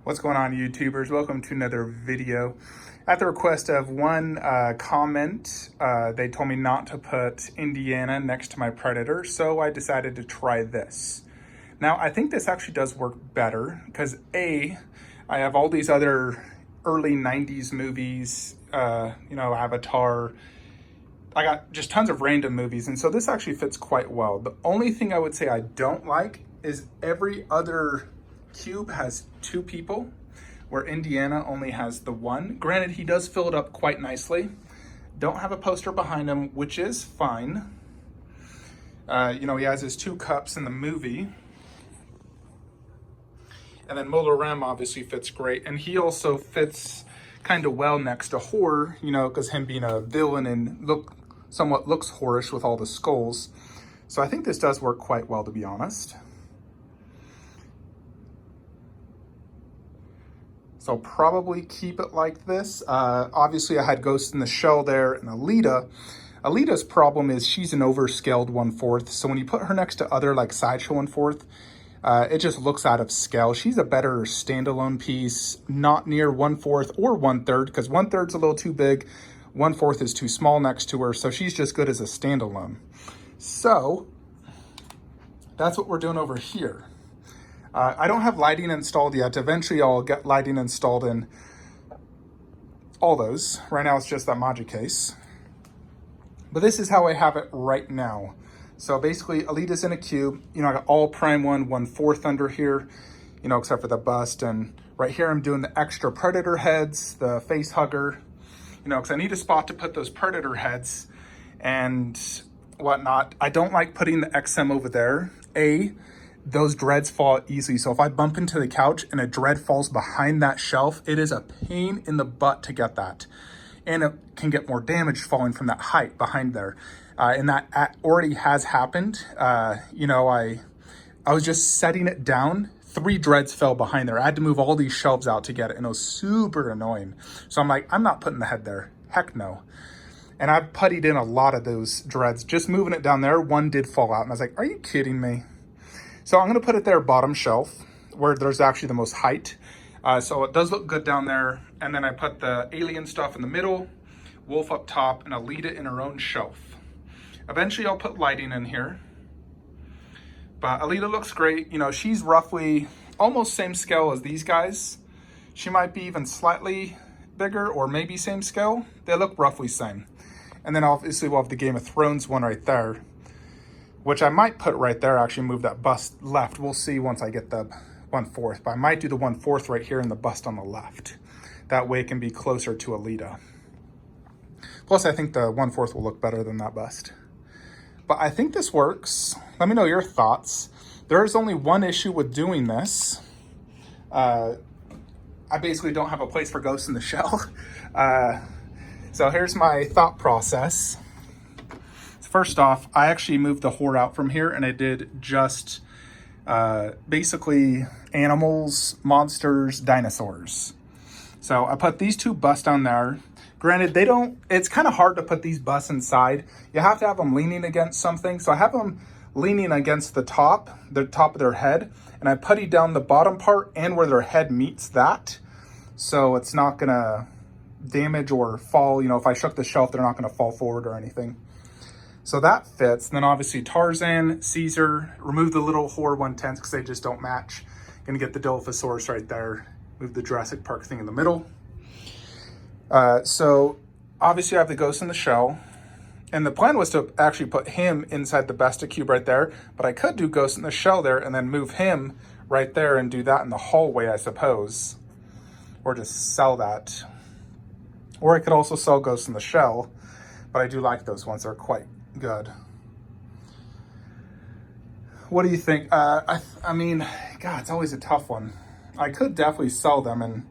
What's going on, YouTubers? Welcome to another video. At the request of one comment, they told me not to put Indiana next to my Predator, so I decided to try this. Now, I think this actually does work better because I have all these other early 90s movies, Avatar. I got just tons of random movies, and so this actually fits quite well. The only thing I would say I don't like is every other cube has two people, where Indiana only has the one. Granted, he does fill it up quite nicely. Don't have a poster behind him, which is fine. He has his two cups in the movie. And then Molar Ram obviously fits great. And he also fits kind of well next to Horror, because him being a villain and somewhat looks whorish with all the skulls. So I think this does work quite well, to be honest. So I'll probably keep it like this. Obviously, I had Ghost in the Shell there and Alita. Alita's problem is she's an overscaled 1/4. So when you put her next to other like Sideshow 1/4, it just looks out of scale. She's a better standalone piece, not near 1/4 or 1/3, because 1/3's a little too big. 1/4 is too small next to her. So she's just good as a standalone. So that's what we're doing over here. I don't have lighting installed yet. Eventually, I'll get lighting installed in all those. Right now, it's just that Maji case. But this is how I have it right now. So basically, Alita's in a cube. I got all prime 1/4 under here, except for the bust. And right here, I'm doing the extra Predator heads, the face hugger, because I need a spot to put those Predator heads and whatnot. I don't like putting the XM over there. Those dreads fall easily. So if I bump into the couch and a dread falls behind that shelf, it is a pain in the butt to get that. And it can get more damage falling from that height behind there. And that already has happened. I was just setting it down. 3 dreads fell behind there. I had to move all these shelves out to get it, and it was super annoying. So I'm like, I'm not putting the head there. Heck no. And I've puttied in a lot of those dreads. Just moving it down there, one did fall out. And I was like, are you kidding me? So I'm going to put it there bottom shelf where there's actually the most height. So it does look good down there. And then I put the alien stuff in the middle, Wolf up top, and Alita in her own shelf. Eventually I'll put lighting in here. But Alita looks great. She's roughly almost same scale as these guys. She might be even slightly bigger or maybe same scale. They look roughly same. And then obviously we'll have the Game of Thrones one right there, which I might put right there, actually move that bust left. We'll see once I get the 1/4, but I might do the 1/4 right here and the bust on the left. That way it can be closer to Alita. Plus, I think the 1/4 will look better than that bust. But I think this works. Let me know your thoughts. There is only one issue with doing this. I basically don't have a place for Ghost in the Shell. So here's my thought process. First off, I actually moved the Horror out from here, and I did just basically animals, monsters, dinosaurs. So I put these 2 busts down there. Granted, it's kind of hard to put these busts inside. You have to have them leaning against something. So I have them leaning against the top of their head, and I putty down the bottom part and where their head meets that. So it's not gonna damage or fall. If I shook the shelf, they're not gonna fall forward or anything. So that fits. And then obviously Tarzan, Caesar, remove the little Horror 1/10s because they just don't match. Gonna get the Dilophosaurus right there. Move the Jurassic Park thing in the middle. So obviously I have the Ghost in the Shell. And the plan was to actually put him inside the Besta cube right there. But I could do Ghost in the Shell there and then move him right there and do that in the hallway, I suppose. Or just sell that. Or I could also sell Ghost in the Shell. But I do like those ones. They're quite good. What do you think? I mean, God, it's always a tough one. I could definitely sell them and,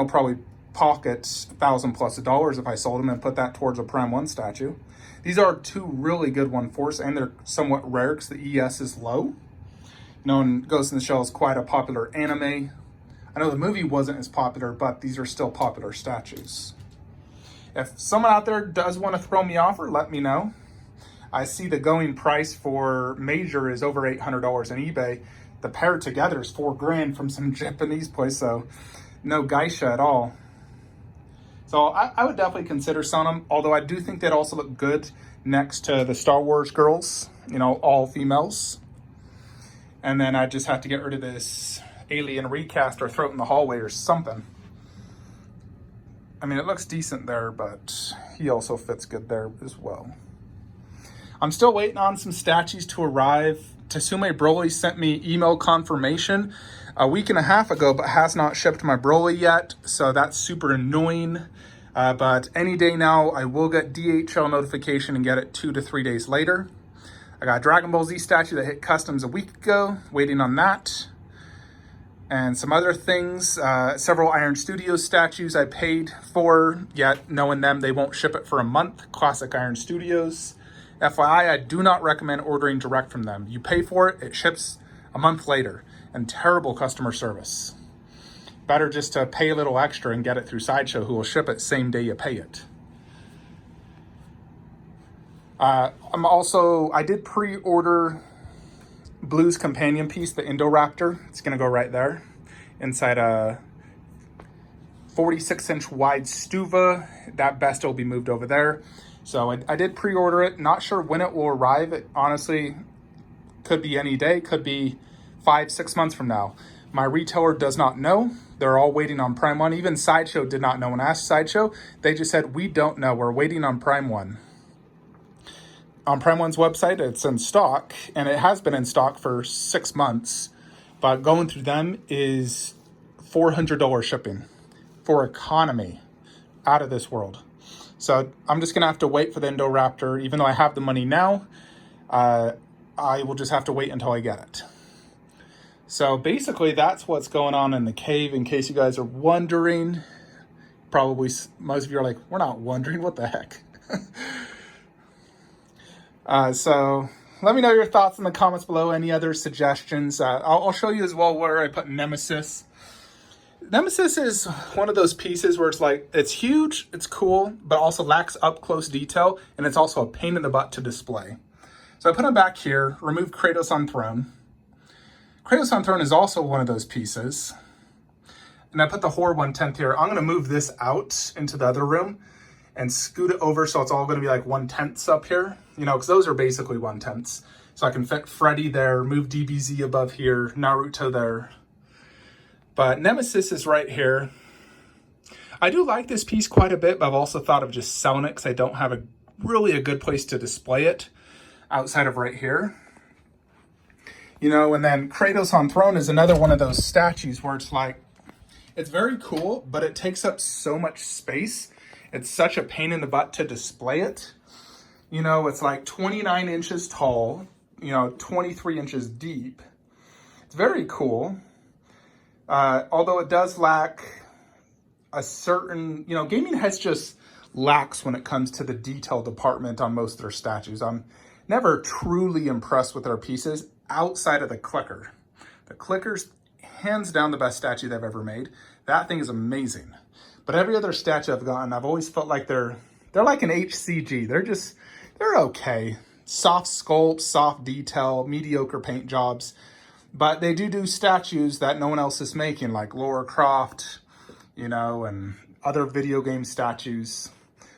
probably pocket $1,000+ if I sold them and put that towards a Prime 1 statue. These are 2 really good 1/4s, and they're somewhat rare because the ES is low. And Ghost in the Shell is quite a popular anime. I know the movie wasn't as popular, but these are still popular statues. If someone out there does want to throw me off, or let me know. I see the going price for Major is over $800 on eBay. The pair together is $4,000 from some Japanese place. So No geisha at all. So I would definitely consider selling them, although I do think they'd also look good next to the Star Wars girls, you know, all females. And then I just have to get rid of this alien recast or throw it in the hallway or something. I mean, it looks decent there, but he also fits good there as well. I'm still waiting on some statues to arrive. Tsume Broly sent me email confirmation a week and a half ago, but has not shipped my Broly yet, so that's super annoying. But any day now, I will get DHL notification and get it 2 to 3 days later. I got a Dragon Ball Z statue that hit customs a week ago, waiting on that. And some other things, several Iron Studios statues I paid for, yet knowing them, they won't ship it for a month. Classic Iron Studios. FYI, I do not recommend ordering direct from them. You pay for it, it ships a month later, and terrible customer service. Better just to pay a little extra and get it through Sideshow, who will ship it same day you pay it. I did pre-order Blue's companion piece, the Indoraptor. It's gonna go right there inside a 46-inch wide Stuva. That best will be moved over there. So I did pre-order it. Not sure when it will arrive. It honestly could be any day, could be 5-6 months from now. My retailer does not know. They're all waiting on Prime 1. Even Sideshow did not know. When I asked Sideshow, they just said, we don't know. We're waiting on Prime 1. On Prime 1's website, it's in stock, and it has been in stock for 6 months. But going through them is $400 shipping for economy. Out of this world. So I'm just going to have to wait for the Indoraptor. Even though I have the money now, I will just have to wait until I get it. So basically, that's what's going on in the cave, in case you guys are wondering. Probably most of you are like, we're not wondering, what the heck? So let me know your thoughts in the comments below. Any other suggestions? I'll show you as well where I put Nemesis. Nemesis is one of those pieces where it's like, it's huge, it's cool, but also lacks up close detail, and it's also a pain in the butt to display. So I put him back here, remove Kratos on Throne. Kratos on Throne is also one of those pieces. And I put the Horror 1/10 here. I'm gonna move this out into the other room and scoot it over so it's all gonna be like 1/10 up here, you know, because those are basically 1/10. So I can fit Freddy there, move DBZ above here, Naruto there. But Nemesis is right here. I do like this piece quite a bit, but I've also thought of just selling it because I don't have really a good place to display it outside of right here. You know, and then Kratos on Throne is another one of those statues where it's like, it's very cool, but it takes up so much space. It's such a pain in the butt to display it. You know, it's like 29 inches tall, you know, 23 inches deep. It's very cool. Although it does lack a certain, you know, Gaming Heads just lacks when it comes to the detail department on most of their statues. I'm never truly impressed with their pieces outside of the clicker. The clicker's hands down the best statue they've ever made. That thing is amazing. But every other statue I've gotten, I've always felt like they're like an HCG. They're okay. Soft sculpt, soft detail, mediocre paint jobs. But they do statues that no one else is making, like Lara Croft, you know, and other video game statues.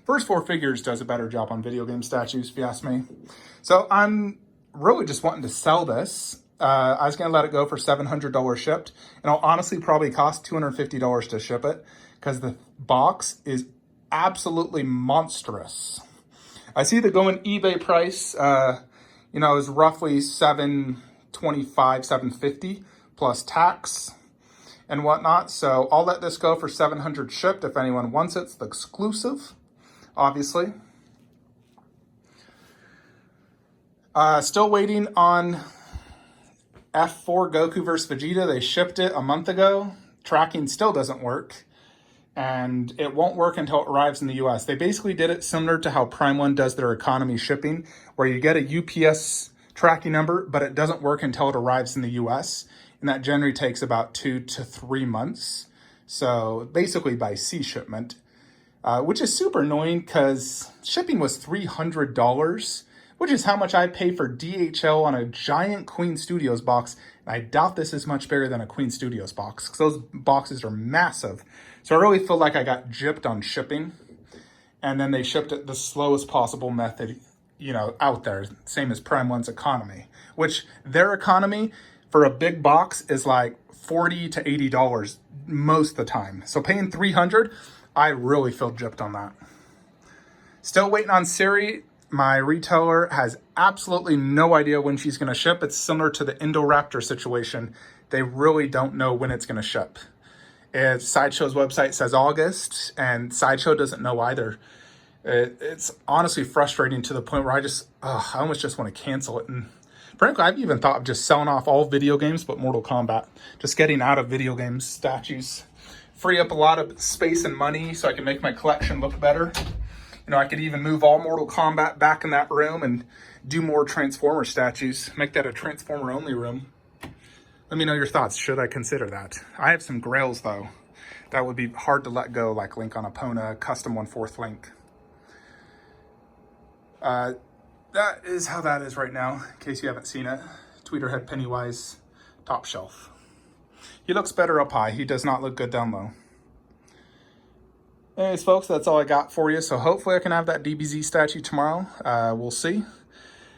First Four Figures does a better job on video game statues, if you ask me. So I'm really just wanting to sell this. I was going to let it go for $700 shipped. And it'll honestly probably cost $250 to ship it because the box is absolutely monstrous. I see the going eBay price, you know, is roughly $725, $750 plus tax and whatnot. So I'll let this go for $700 shipped if anyone wants it. It's the exclusive, obviously. Still waiting on F4 Goku vs. Vegeta. They shipped it a month ago. Tracking still doesn't work. And it won't work until it arrives in the US. They basically did it similar to how Prime 1 does their economy shipping, where you get a UPS tracking number, but it doesn't work until it arrives in the US. And that generally takes about 2 to 3 months. So basically by sea shipment, which is super annoying because shipping was $300, which is how much I pay for DHL on a giant Queen Studios box I doubt this is much bigger than a Queen Studios box, because those boxes are massive. So I really feel like I got gypped on shipping, and then they shipped it the slowest possible method, out there. Same as Prime One's economy, which their economy for a big box is like $40 to $80 most of the time. So paying $300, I really feel gypped on that. Still waiting on Siri. My retailer has absolutely no idea when she's going to ship. It's similar to the Indoraptor situation. They really don't know when it's going to ship. Sideshow's website says August, and Sideshow doesn't know either. It's honestly frustrating to the point where I almost just want to cancel it. And frankly, I've even thought of just selling off all video games but Mortal Kombat. Just getting out of video games statues. Free up a lot of space and money so I can make my collection look better. I could even move all Mortal Kombat back in that room and do more Transformer statues. Make that a Transformer-only room. Let me know your thoughts. Should I consider that? I have some grails, though. That would be hard to let go, like Link on Epona, custom 1/4 Link. That is how that is right now, in case you haven't seen it. Tweeterhead Pennywise, top shelf. He looks better up high. He does not look good down low. Anyways, folks, that's all I got for you. So hopefully I can have that DBZ statue tomorrow. We'll see.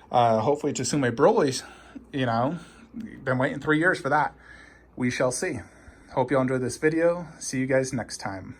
Hopefully Tsume Broly's, been waiting 3 years for that. We shall see. Hope you all enjoyed this video. See you guys next time.